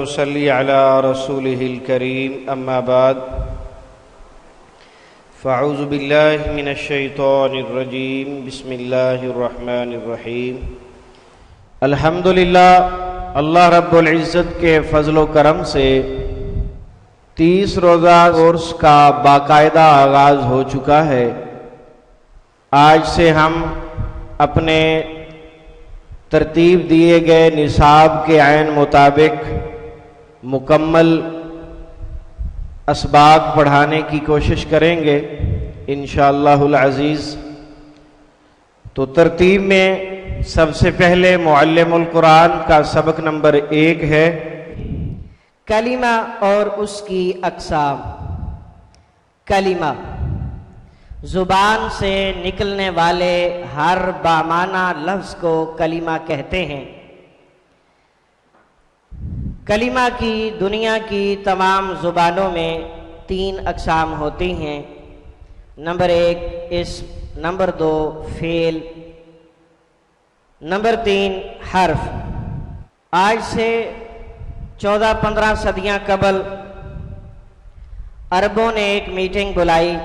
नुसल्ली अला रसूलिहिल करीम अम्मा बाद फ़अऊज़ु बिल्लाहि मिनश शैतानिर रजीम बिस्मिल्लाहिर रहमानिर रहीम। अल्हम्दुलिल्लाह, अल्लाह रब्बुल इज़्ज़त के फ़ज़्ल व करम से 30 रोज़ा कोर्स का बाकायदा आगाज़ हो चुका है। आज से हम अपने तरतीब दिए गए निसाब के ऐन मुताबिक मुकम्मल असबाक पढ़ाने की कोशिश करेंगे इंशाअल्लाहुल अज़ीज़। तो तरतीब में सबसे पहले मुअल्लिमुल कुरान का सबक नंबर 1 है कलिमा और उसकी अक़साम। कलिमा ज़ुबान से निकलने वाले हर बामाना लफ्ज़ को कलिमा कहते हैं। कलिमा की दुनिया की तमाम ज़ुबानों में 3 अक़साम होती हैं। नंबर 1 इस्म, नंबर 2 फ़ेल, नंबर 3 हर्फ। आज से 14-15 सदियां कबल अरबों ने एक मीटिंग बुलाई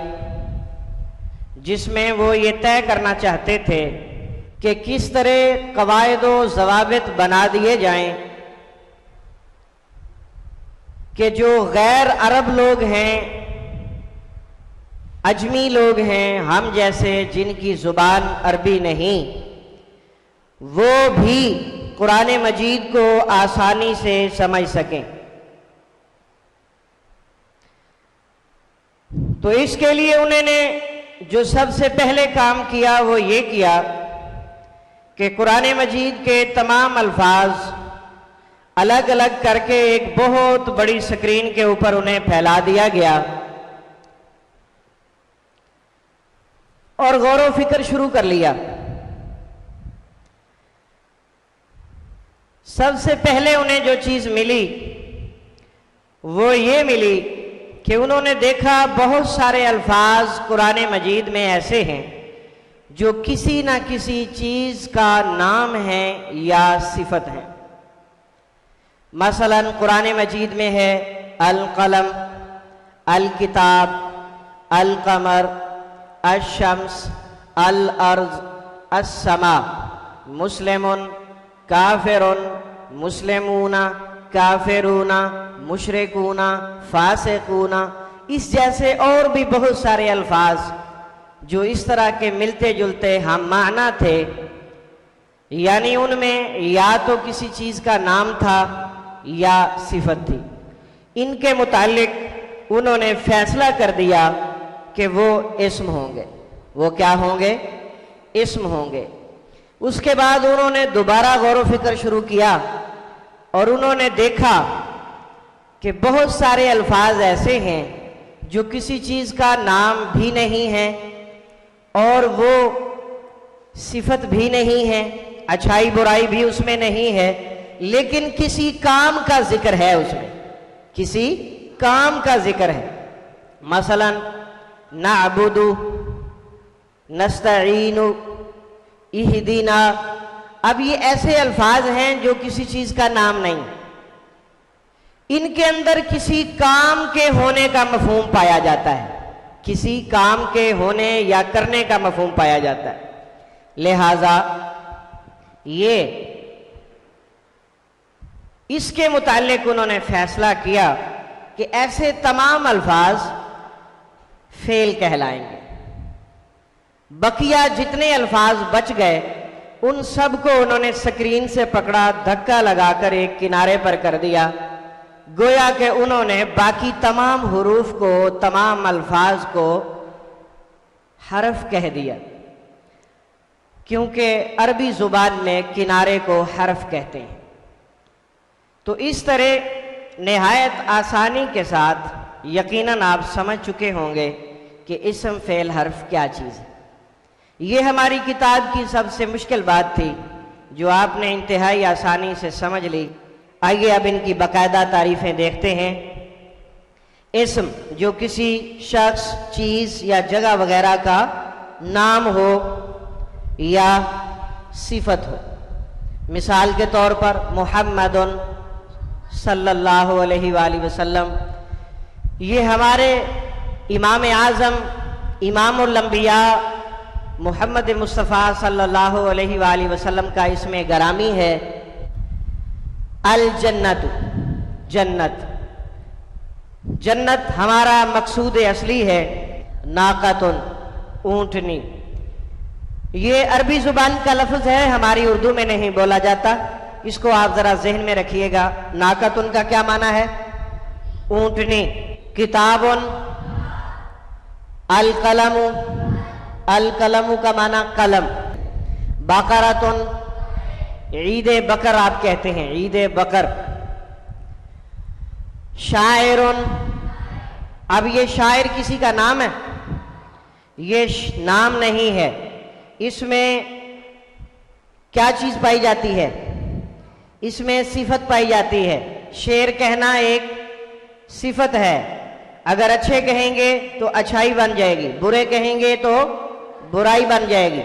जिसमें वो ये तय करना चाहते थे कि किस तरह कवायद व ज़वाबित बना दिए जाएं कि जो गैर अरब लोग हैं, अजमी लोग हैं, हम जैसे जिनकी ज़ुबान अरबी नहीं, वो भी कुरान मजीद को आसानी से समझ सकें। तो इसके लिए उन्होंने जो सबसे पहले काम किया वो ये किया कि कुरान मजीद के तमाम अल्फाज अलग अलग करके एक बहुत बड़ी स्क्रीन के ऊपर उन्हें फैला दिया गया और गौर व फिक्र शुरू कर लिया। सबसे पहले उन्हें जो चीज़ मिली वो ये मिली कि उन्होंने देखा बहुत सारे अल्फाज कुरान मजीद में ऐसे हैं जो किसी ना किसी चीज़ का नाम है या सिफत है। मसलन कुरान मजीद में है अल कलम, अल किताब, अल कमर, अश-शम्स, अल अर्ज़, अस-समा, मुस्लिमुन, काफिरुन, मुस्लिमूना, काफिरूना, मुशरिकूना, फासिकूना, इस जैसे और भी बहुत सारे अल्फाज जो इस तरह के मिलते जुलते हम माना थे, यानी उनमें या तो किसी चीज़ का नाम था या सिफत थी। इनके मुतालिक उन्होंने फैसला कर दिया कि वो इस्म होंगे। वो क्या होंगे? इस्म होंगे। उसके बाद उन्होंने दोबारा गौर व फिक्र शुरू किया और उन्होंने देखा कि बहुत सारे अल्फाज ऐसे हैं जो किसी चीज़ का नाम भी नहीं है और वो सिफत भी नहीं है, अच्छाई बुराई भी उसमें नहीं है, लेकिन किसी काम का जिक्र है, उसमें किसी काम का जिक्र है। मसलन नअबुदु, नस्तईनु, इहदीना। अब ये ऐसे अल्फाज हैं जो किसी चीज़ का नाम नहीं, इनके अंदर किसी काम के होने का मफहूम पाया जाता है, किसी काम के होने या करने का मफहूम पाया जाता है। लिहाजा ये इसके मुतालिक उन्होंने फैसला किया कि ऐसे तमाम अल्फाज फेल कहलाएंगे। बकिया जितने अल्फाज बच गए उन सब को उन्होंने स्क्रीन से पकड़ा, धक्का लगाकर एक किनारे पर कर दिया, गोया कि उन्होंने बाकी तमाम हुरूफ को, तमाम अल्फाज को हरफ कह दिया, क्योंकि अरबी ज़ुबान में किनारे को हरफ कहते हैं। तो इस तरह निहायत आसानी के साथ यकीनन आप समझ चुके होंगे कि इस्म फ़ेल हर्फ क्या चीज़ है। ये हमारी किताब की सबसे मुश्किल बात थी जो आपने इंतहाई आसानी से समझ ली। आइए अब इनकी बाकायदा तारीफ़ें देखते हैं। इस्म जो किसी शख्स, चीज़ या जगह वगैरह का नाम हो या सिफत हो। मिसाल के तौर पर मुहम्मदुन सल्लल्लाहु अलैहि वसल्लम। ये हमारे इमाम आज़म इमामुल अंबिया मोहम्मद मुस्तफ़ा सल्लल्लाहु अलैहि वसल्लम का इसमें गरामी है। अल जन्नत, जन्नत, जन्नत हमारा मकसूद असली है। नाक़तुन, ऊँटनी, ये अरबी जुबान का लफ्ज़ है, हमारी उर्दू में नहीं बोला जाता। इसको आप जरा जहन में रखिएगा। नाक़तुन का क्या माना है? ऊँटनी। किताबुन, अल कलमु, अल कलमु का माना कलम। बकरतुन, ईद बकर आप कहते हैं, ईद बकर। शायरुन, अब ये शायर किसी का नाम है? ये नाम नहीं है। इसमें क्या चीज पाई जाती है? इसमें सिफत पाई जाती है। शेर कहना एक सिफत है। अगर अच्छे कहेंगे तो अच्छाई बन जाएगी, बुरे कहेंगे तो बुराई बन जाएगी।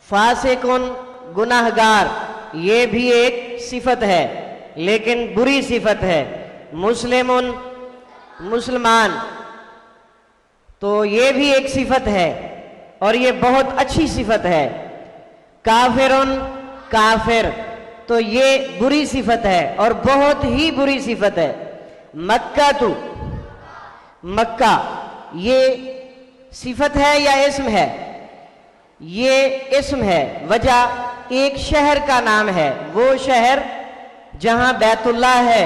फासिकुन, गुनाहगार, ये भी एक सिफत है लेकिन बुरी सिफत है। मुस्लिमुन, मुसलमान, तो ये भी एक सिफत है और ये बहुत अच्छी सिफत है। काफिरुन, काफिर, तो ये बुरी सिफत है और बहुत ही बुरी सिफत है। मक्का तू, मक्का, ये सिफत है या इस्म है? ये इस्म है। वजह, एक शहर का नाम है, वो शहर जहां बैतुल्लाह है,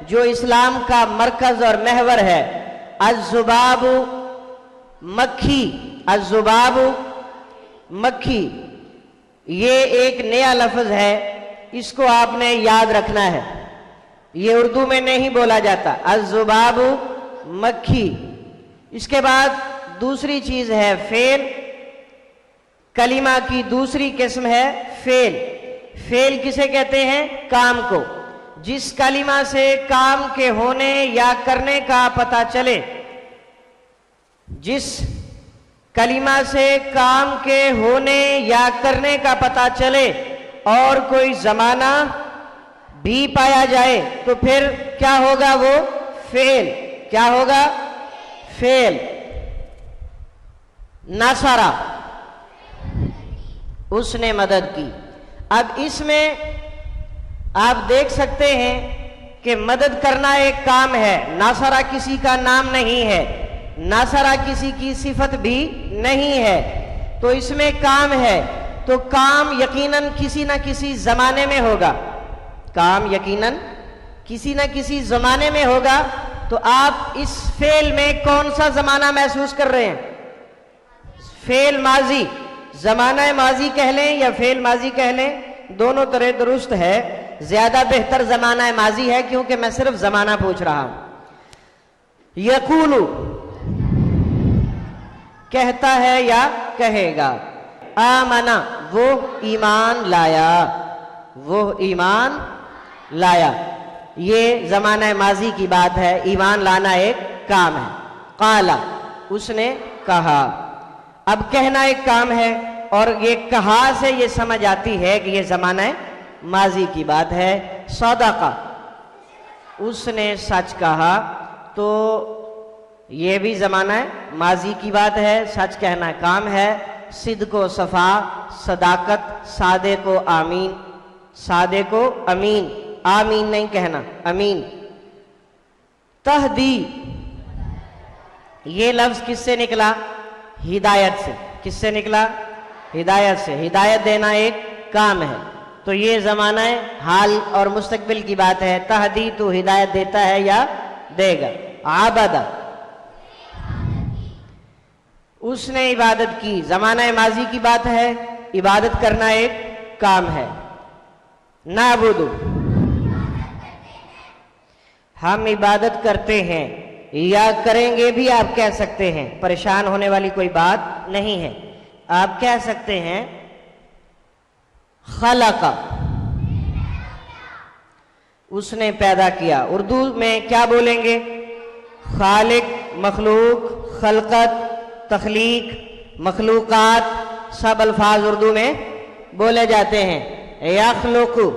जो इस्लाम का मरकज और महवर है। अज़्ज़ुबाबु, मक्खी, अज़्ज़ुबाबु, मक्खी, ये एक नया लफ्ज़ है, इसको आपने याद रखना है। ये उर्दू में नहीं बोला जाता। अज़्ज़ुबाबु, मक्खी। इसके बाद दूसरी चीज है फेल। कलिमा की दूसरी किस्म है फेल। फेल किसे कहते हैं? काम को। जिस कलिमा से काम के होने या करने का पता चले, जिस कलिमा से काम के होने या करने का पता चले और कोई जमाना भी पाया जाए तो फिर क्या होगा? वो फेल। क्या होगा? फेल। नसरा, उसने मदद की। अब इसमें आप देख सकते हैं कि मदद करना एक काम है। नासरा किसी का नाम नहीं है, नासरा किसी की सिफत भी नहीं है, तो इसमें काम है। तो काम यकीनन किसी न किसी जमाने में होगा। काम यकीनन किसी न किसी जमाने में होगा। तो आप इस फेल में कौन सा जमाना महसूस कर रहे हैं? फेल माजी, जमाना माजी कह लें या फेल माजी कह लें, दोनों तरह दुरुस्त है। ज्यादा बेहतर जमाना माजी है क्योंकि मैं सिर्फ जमाना पूछ रहा हूं। यकूलू, कहता है या कहेगा। आमना, वो ईमान लाया, वो ईमान लाया। ये जमाना माजी की बात है, ईमान लाना एक काम है। काला, उसने कहा। अब कहना एक काम है और ये कहा से ये समझ आती है कि ये जमाना माजी की बात है। सदका, उसने सच कहा, तो ये भी जमाना माजी की बात है, सच कहना काम है। सिद्को सफा, सदाकत, सादे को आमीन, सादे को अमीन, आमीन नहीं कहना, अमीन। तहदी, ये लफ्ज किससे निकला? हिदायत से। किससे निकला? हिदायत से। हिदायत देना एक काम है, तो ये जमाना हाल और मुस्तकबिल की बात है। तहदी, तो हिदायत देता है या देगा। आबदा, उसने इबादत की, जमाना माजी की बात है, इबादत करना एक काम है। नाबुदु, हम इबादत करते हैं या करेंगे भी आप कह सकते हैं, परेशान होने वाली कोई बात नहीं है। आप कह सकते हैं खलका, उसने पैदा किया। उर्दू में क्या बोलेंगे? खालिक, मखलूक, खलकत, तखलीक, मखलूकात, सब अल्फाज उर्दू में बोले जाते हैं। यखलुकु,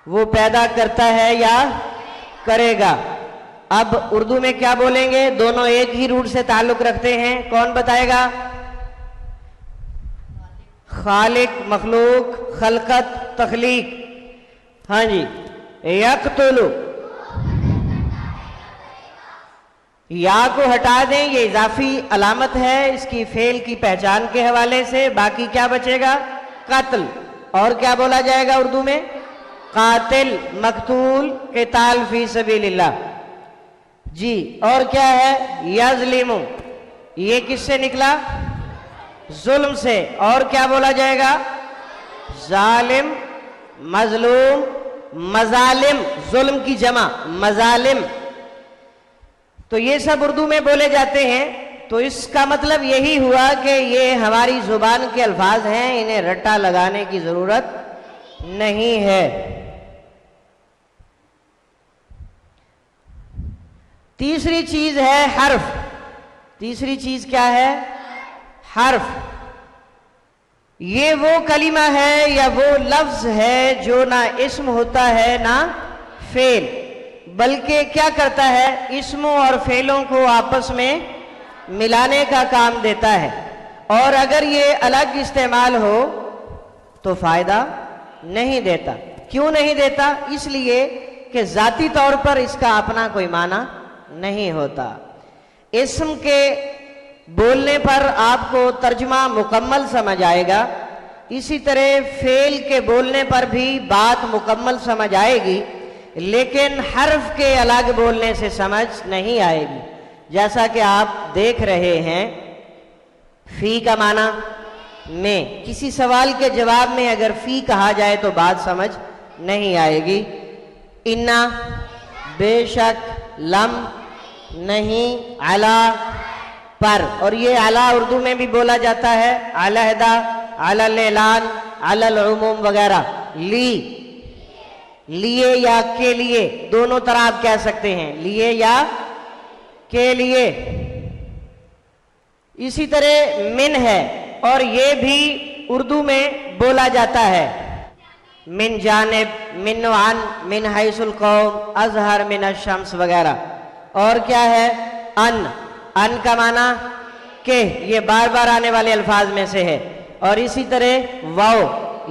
वो पैदा करता है या करेगा। अब उर्दू में क्या बोलेंगे, दोनों एक ही रूट से ताल्लुक रखते हैं, कौन बताएगा? खालिक, मखलूक, खलकत, तखलीक। हाँ जी, यक्तुलु, या को हटा दें, ये इजाफी अलामत है इसकी फेल की पहचान के हवाले से। बाकी क्या बचेगा? कत्ल। और क्या बोला जाएगा उर्दू में? कातिल, मकतूल, क़िताल फी सबीलिल्लाह जी। और क्या है? यज़लिमु, ये किससे निकला? जुल्म से। और क्या बोला जाएगा? जालिम, मजलूम, मजालिम, जुल्म की जमा मजालिम। तो ये सब उर्दू में बोले जाते हैं। तो इसका मतलब यही हुआ कि ये हमारी जुबान के अल्फाज हैं, इन्हें रट्टा लगाने की जरूरत नहीं है। तीसरी चीज है हर्फ। तीसरी चीज क्या है? हर्फ। ये वो कलिमा है या वो लफ्ज है जो ना इस्म होता है ना फेल, बल्कि क्या करता है? इस्मों और फेलों को आपस में मिलाने का काम देता है। और अगर ये अलग इस्तेमाल हो तो फायदा नहीं देता। क्यों नहीं देता? इसलिए कि जाती तौर पर इसका अपना कोई माना नहीं होता। इस्म के बोलने पर आपको तर्जुमा मुकम्मल समझ आएगा, इसी तरह फेल के बोलने पर भी बात मुकम्मल समझ आएगी, लेकिन हर्फ के अलग बोलने से समझ नहीं आएगी। जैसा कि आप देख रहे हैं, फी का माना में, किसी सवाल के जवाब में अगर फी कहा जाए तो बात समझ नहीं आएगी। इन्ना, बेशक, लम, नहीं, अला, पर। और ये अला उर्दू में भी बोला जाता है, अलहदा, अलल ऐलान, अलल उमूम वगैरह। ली, लिए या के लिए, दोनों तरह आप कह सकते हैं, लिए या के लिए। इसी तरह मिन है, और ये भी उर्दू में बोला जाता है। मिन जानिब, मिन अन, मिन हैसुल कौम, अजहर मिन अश-शम्स वगैरह। और क्या है? अन, अन का माना के, ये बार बार आने वाले अल्फाज में से है। और इसी तरह वाओ,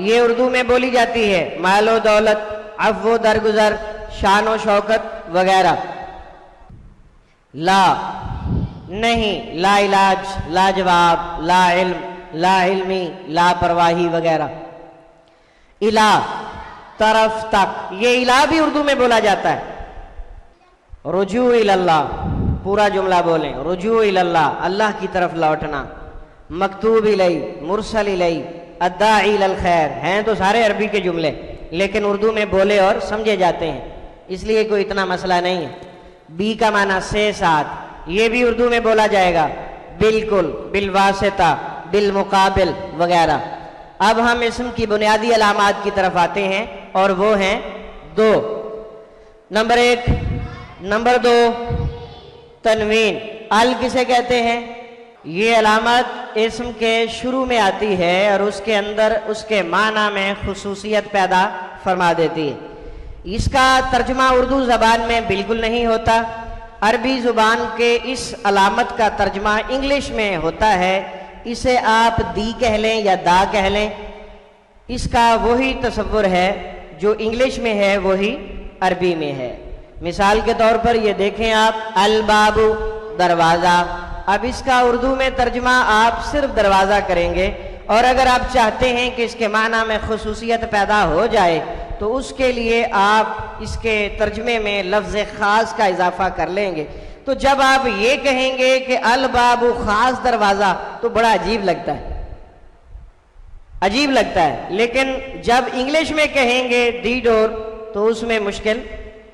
ये उर्दू में बोली जाती है, मालो दौलत, अफ़्व दरगुजर, शान व शौकत वगैरह। ला, नहीं, ला इलाज, लाजवाब, ला इल्म, ला इल्मी, लापरवाही वगैरह। इला, तरफ, तक, ये इला भी उर्दू में बोला जाता है। रुजू इलल्लाह, पूरा जुमला बोलें, रुजू इलल्लाह, अल्लाह की तरफ लौटना। मकतूब इलई, मुरसल इलई, अद्दाई इलल खैर, हैं तो सारे अरबी के जुमले, लेकिन उर्दू में बोले और समझे जाते हैं, इसलिए कोई इतना मसला नहीं है। बी का माना से, साथ, ये भी उर्दू में बोला जाएगा। बिल्कुल, बिलवासिता, बिलमुकाबिल वगैरह। अब हम इस्म की बुनियादी अलामात की तरफ आते हैं, और वो हैं दो। नंबर एक। नंबर दो, तनवीन। अल किसे कहते हैं? ये अलामत इस्म के शुरू में आती है और उसके अंदर उसके माना में खुसूसियत पैदा फरमा देती है। इसका तर्जुमा उर्दू ज़बान में बिल्कुल नहीं होता। अरबी ज़ुबान के इस अलामत का तर्जुमा इंग्लिश में होता है। इसे आप दी कह लें या दा कह लें, इसका वही तसव्वुर है जो इंग्लिश में है, वही अरबी में है। मिसाल के तौर पर ये देखें आप, अल बाबू, दरवाज़ा। अब इसका उर्दू में तर्जुमा आप सिर्फ दरवाज़ा करेंगे, और अगर आप चाहते हैं कि इसके माना में खुसूसियत पैदा हो जाए तो उसके लिए आप इसके तर्जमे में लफ्ज़ ख़ास का इजाफा कर लेंगे। तो जब आप ये कहेंगे कि अल बाबू ख़ास दरवाज़ा, तो बड़ा अजीब लगता है, अजीब लगता है। लेकिन जब इंग्लिश में कहेंगे दी डोर, तो उसमें मुश्किल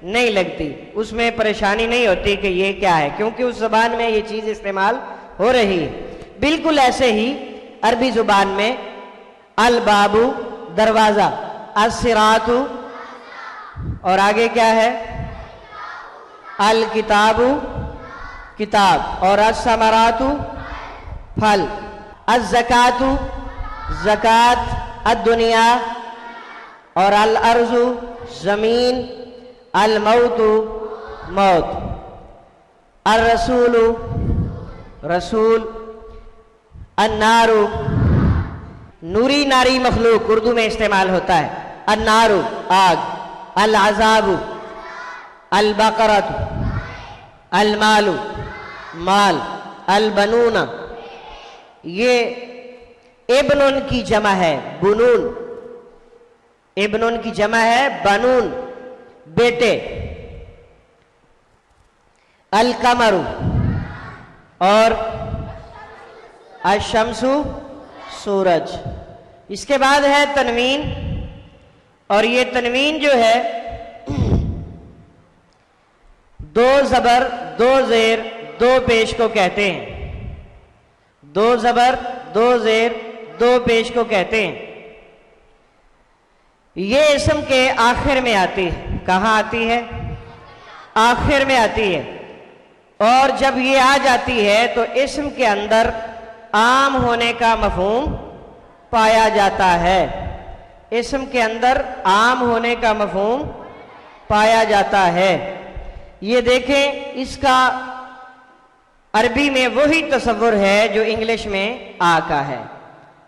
नहीं लगती, उसमें परेशानी नहीं होती कि ये क्या है, क्योंकि उस ज़बान में ये चीज़ इस्तेमाल हो रही है। बिल्कुल ऐसे ही अरबी ज़ुबान में अल बाबू, दरवाज़ा, अस्सिरातु, और आगे क्या है? अल किताबु, किताब, और अस्समरातु, फल, अज़्ज़कातु, ज़कात, अद्दुनिया, और अल अर्ज़ु, ज़मीन, अल मौतु मौत, अर रसूलु रसूल, अन्नारु नूरी नारी मखलूक उर्दू में इस्तेमाल होता है, अन्नारु आग, अल अज़ाबु, अल बकरतु, अल मालु माल, अल बनूना ये इब्नुन की जमा है, बुनून, इब्नुन की जमा है बनून बेटे, अल कमरु और अशमसु सूरज। इसके बाद है तनवीन, और ये तनवीन जो है दो जबर दो जेर दो पेश को कहते हैं, दो जबर दो जेर दो पेश को कहते हैं। ये इसम के आखिर में आती है। कहाँ आती है? आखिर में आती है। और जब ये आ जाती है तो इसम के अंदर आम होने का मफहूम पाया जाता है, इसम के अंदर आम होने का मफहूम पाया जाता है। ये देखें, इसका अरबी में वही तसव्वुर है जो इंग्लिश में आ का है,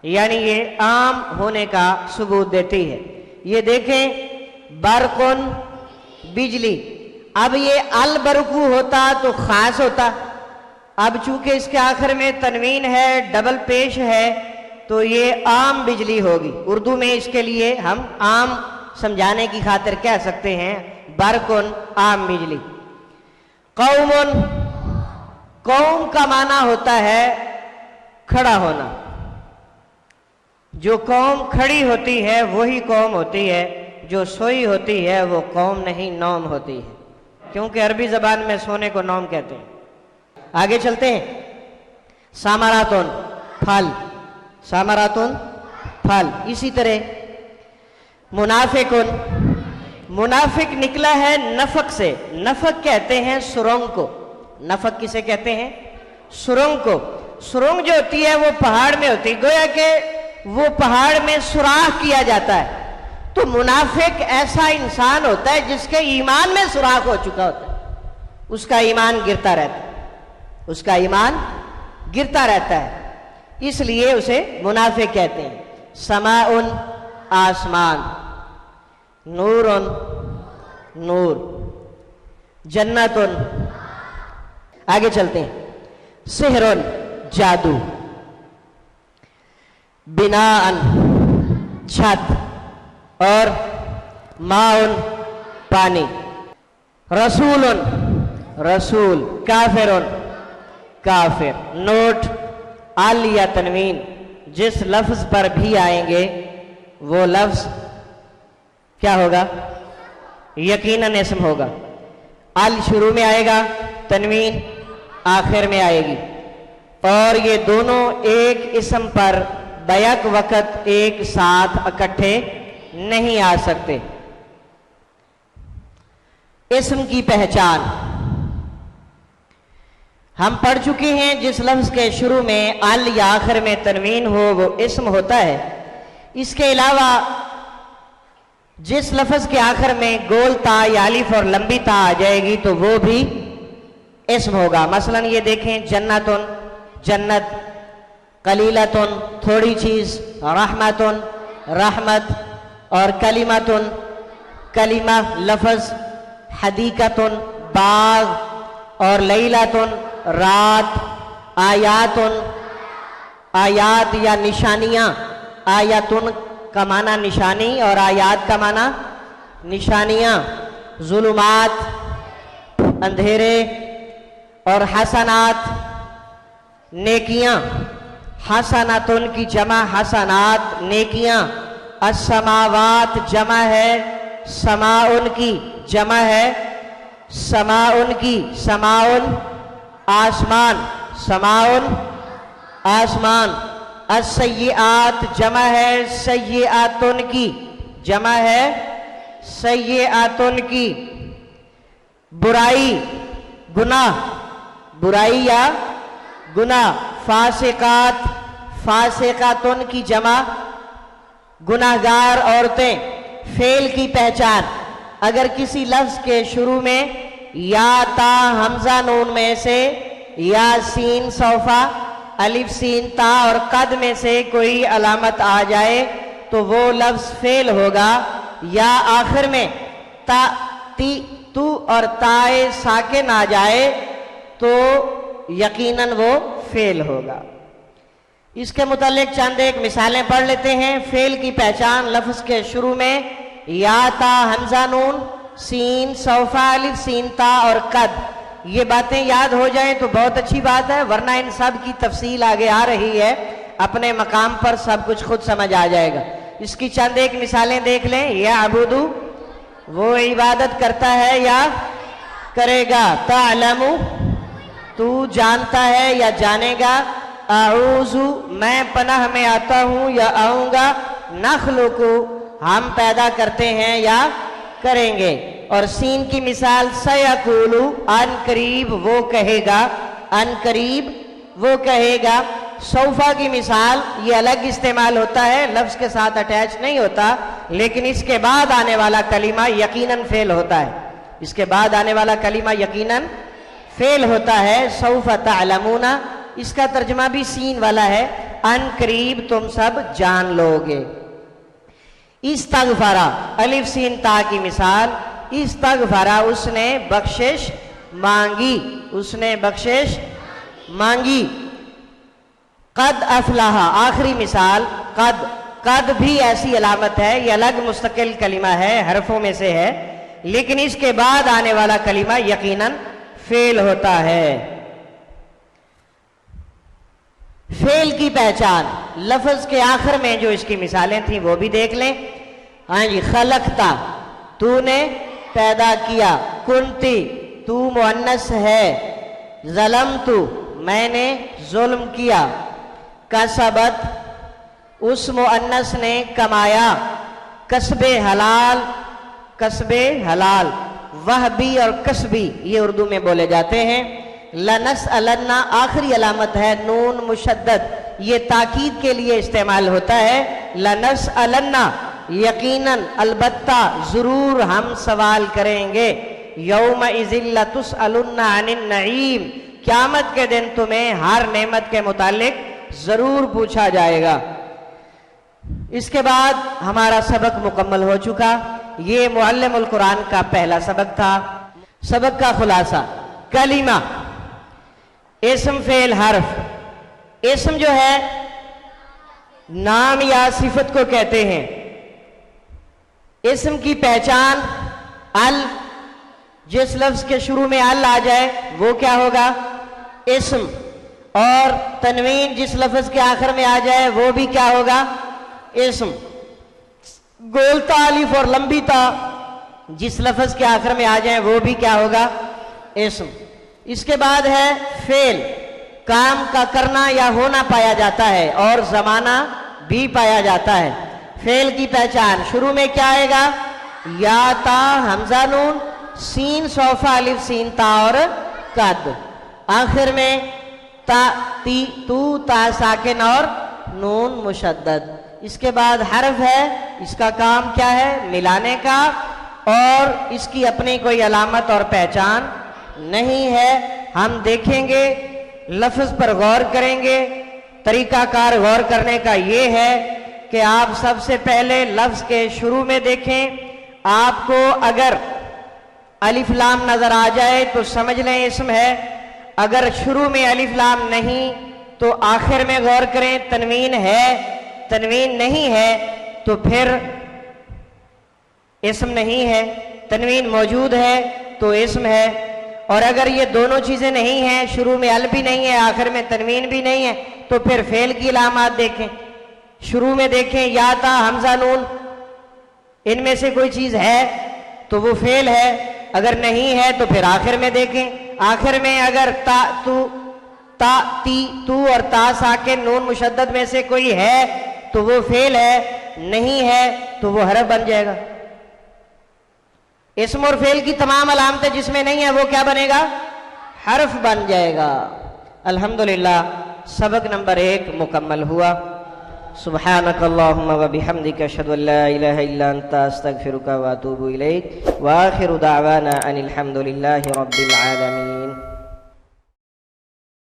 यानी ये आम होने का सबूत देती है। ये देखें, बरकुन बिजली, अब ये अल बरकू होता तो खास होता, अब चूंकि इसके आखिर में तनवीन है, डबल पेश है, तो ये आम बिजली होगी। उर्दू में इसके लिए हम आम समझाने की खातिर कह सकते हैं बरकुन आम बिजली। कौमुन, कौम का माना होता है खड़ा होना, जो कौम खड़ी होती है वही कौम होती है, जो सोई होती है वो कौम नहीं नौम होती है, क्योंकि अरबी जबान में सोने को नौम कहते हैं। आगे चलते हैं। सामरातुन फल, सामरातुन फल। इसी तरह मुनाफिकुन, मुनाफिक निकला है नफक से, नफक कहते हैं सुरंग को। नफक किसे कहते हैं? सुरंग को। सुरंग जो होती है वो पहाड़ में होती है, गोया कि वो पहाड़ में सुराख किया जाता है। तो मुनाफिक ऐसा इंसान होता है जिसके ईमान में सुराख हो चुका होता है, उसका ईमान गिरता रहता है, उसका ईमान गिरता रहता है, इसलिए उसे मुनाफिक कहते हैं। समाउन आसमान, नूरुन नूर, जन्नतुन। आगे चलते हैं। सिहरुन जादू, बिनाअन छत, और माउन पानी। रसूलुन रसूल, काफिरुन काफिर। नोट, अल या तनवीन जिस लफ्ज पर भी आएंगे वो लफ्ज क्या होगा? यकीनन इस्म होगा। अल शुरू में आएगा, तनवीन आखिर में आएगी, और ये दोनों एक इस्म पर बैक वक्त एक साथ इकट्ठे नहीं आ सकते। इस्म की पहचान हम पढ़ चुके हैं, जिस लफ्ज के शुरू में अल या आखिर में तनवीन हो वो इस्म होता है। इसके अलावा जिस लफ्ज के आखिर में गोल ता या अलिफ और लंबी ता आ जाएगी तो वो भी इस्म होगा। मसलन ये देखें, जन्नतुन जन्नत, कलीलतुन थोड़ी चीज, रहमतुन रहमत, और कलिमतुन कलिमा लफ्ज, हदीकतुन बाग, और लैलतुन रात, आयातुन आयात या निशानियां, आयातुन का माना निशानी और आयात का माना निशानियां, जुलुमात अंधेरे, और हसनात नेकियां, हसनातुन की जमा हसनात नेकियां, अस्समावात जमा है समाउन की, जमा है समाउन की, समाउन आसमान, समाउन आसमान। अस्सय्यात जमा है सय्यातुन की, जमा है सय्यातुन की। बुराई गुनाह, बुराई या गुनाह। फासिकात फासिकातुन की जमा गुनाहगार औरतें। फेल की पहचान, अगर किसी लफ्ज के शुरू में या ता हमजा नून में से या सीन सौफा अलिफ सीन ता और कद में से कोई अलामत आ जाए तो वो लफ्ज फेल होगा। या आखिर में ता ती तू और ताए साकिन आ जाए तो यकीनन वो फेल होगा। इसके मुतालिक चंद एक मिसालें पढ़ लेते हैं। फेल की पहचान लफ्ज के शुरू में या ता हमजा नून सीन सौफा अलिफ सीन ता और कद, ये बातें याद हो जाएं तो बहुत अच्छी बात है, वरना इन सब की तफसील आगे आ रही है, अपने मकाम पर सब कुछ खुद समझ आ जाएगा। इसकी चंद एक मिसालें देख लें। या अबूदू, वो इबादत करता है या करेगा। तालमु, तू जानता है या जानेगा। आऊज़ु, मैं पनाह में आता हूं या आऊंगा। नखलुकु, हम पैदा करते हैं या करेंगे। और सीन की मिसाल सयकूलु, अन करीब वो कहेगा, अन करीब वो कहेगा। सौफा की मिसाल ये अलग इस्तेमाल होता है, लफ्ज के साथ अटैच नहीं होता, लेकिन इसके बाद आने वाला कलीमा यकीनन फेल होता है। इसके बाद आने वाला कलीमा यकीनन फेल होता है। सौफा तालमूना, इसका तर्जमा भी सीन वाला है, अन करीब तुम सब जान लोगे। इस्तगफरा, अलिफ सीन ता की मिसाल, इस्तगफरा उसने बख्शिश मांगी, उसने बख्शिश मांगी। कद अफलाहा, आखिरी मिसाल कद, कद भी ऐसी अलामत है, ये अलग मुस्तकिल कलिमा है, हरफों में से है, लेकिन इसके बाद आने वाला कलिमा यकीनन फेल होता है। फेल की पहचान लफ्ज के आखिर में जो इसकी मिसालें थी वो भी देख लें। हाँ जी, खलकता, तूने पैदा किया। कुंती, तू मुअन्नस है। ज़लमतु, मैंने जुल्म किया। कसबत, उस मुअन्नस ने कमाया। कसबे हलाल, कसबे हलाल। वहबी और कसबी ये उर्दू में बोले जाते हैं। लनस अलन्ना, आखिरी अलामत है नून मुशद्दद, ये ताकीद के लिए इस्तेमाल होता है। लनस अलन्ना, यकीनन, अलबत्ता, जरूर हम सवाल करेंगे। यौम इज़िल तुसअलुन्ना अनिन नईम, क़यामत के दिन तुम्हें हर नेमत के मुतालिक जरूर पूछा जाएगा। इसके बाद हमारा सबक मुकम्मल हो चुका। ये मुअल्लिमुल कुरान का पहला सबक था। सबक का खुलासा, कलीमा, इस्म फेल हर्फ। इस्म जो है नाम या सिफत को कहते हैं। इस्म की पहचान अल, जिस लफ्ज के शुरू में अल आ जाए वो क्या होगा? इस्म। और तनवीन जिस लफ्ज के आखिर में आ जाए वो भी क्या होगा? इस्म। गोलता अलिफ और लंबी ता जिस लफ्ज के आखिर में आ जाए वो भी क्या होगा? इस्म। इसके बाद है फेल, काम का करना या होना पाया जाता है और जमाना भी पाया जाता है। फेल की पहचान, शुरू में क्या आएगा? या ता हमजा नून सीन सौफा अलिफ सीन ता और कद। आखिर में ता ती तू ता साकिन और नून मुशद्दद। इसके बाद हर्फ है, इसका काम क्या है? मिलाने का, और इसकी अपनी कोई अलामत और पहचान नहीं है। हम देखेंगे, लफ्ज पर गौर करेंगे। तरीकाकार गौर करने का ये है कि आप सबसे पहले लफ्ज के शुरू में देखें। आपको अगर अलिफ लाम नजर आ जाए तो समझ लें इस्म है। अगर शुरू में अलिफ लाम नहीं तो आखिर में गौर करें, तनवीन है। तनवीन नहीं है तो फिर इस्म नहीं है। तनवीन मौजूद है तो इस्म है। और अगर ये दोनों चीजें नहीं हैं, शुरू में अल भी नहीं है, आखिर में तनवीन भी नहीं है, तो फिर फेल की अलामत देखें। शुरू में देखें या ता हमजा नून, इनमें से कोई चीज है तो वो फेल है। अगर नहीं है तो फिर आखिर में देखें। आखिर में अगर ता तू ता ती तू और ता साकिन नून मुशद्दद में से कोई है तो वो फेल है, नहीं है तो वो हरफ बन जाएगा। इस्म और फेल की तमाम अलामतें जिसमें नहीं है वो क्या बनेगा? हर्फ बन जाएगा। अल्हम्दुलिल्लाह, सबक नंबर 1 मुकम्मल हुआ। सुब्हानकल्लाहुम्मा व बिहम्दिका अशहदु अल्ला इलाहा इल्ला अंता अस्तगफिरुका व अतूबु इलैक व आखिरु दावाना अनिल हम्दुलिल्लाहि रब्बिल आलमीन।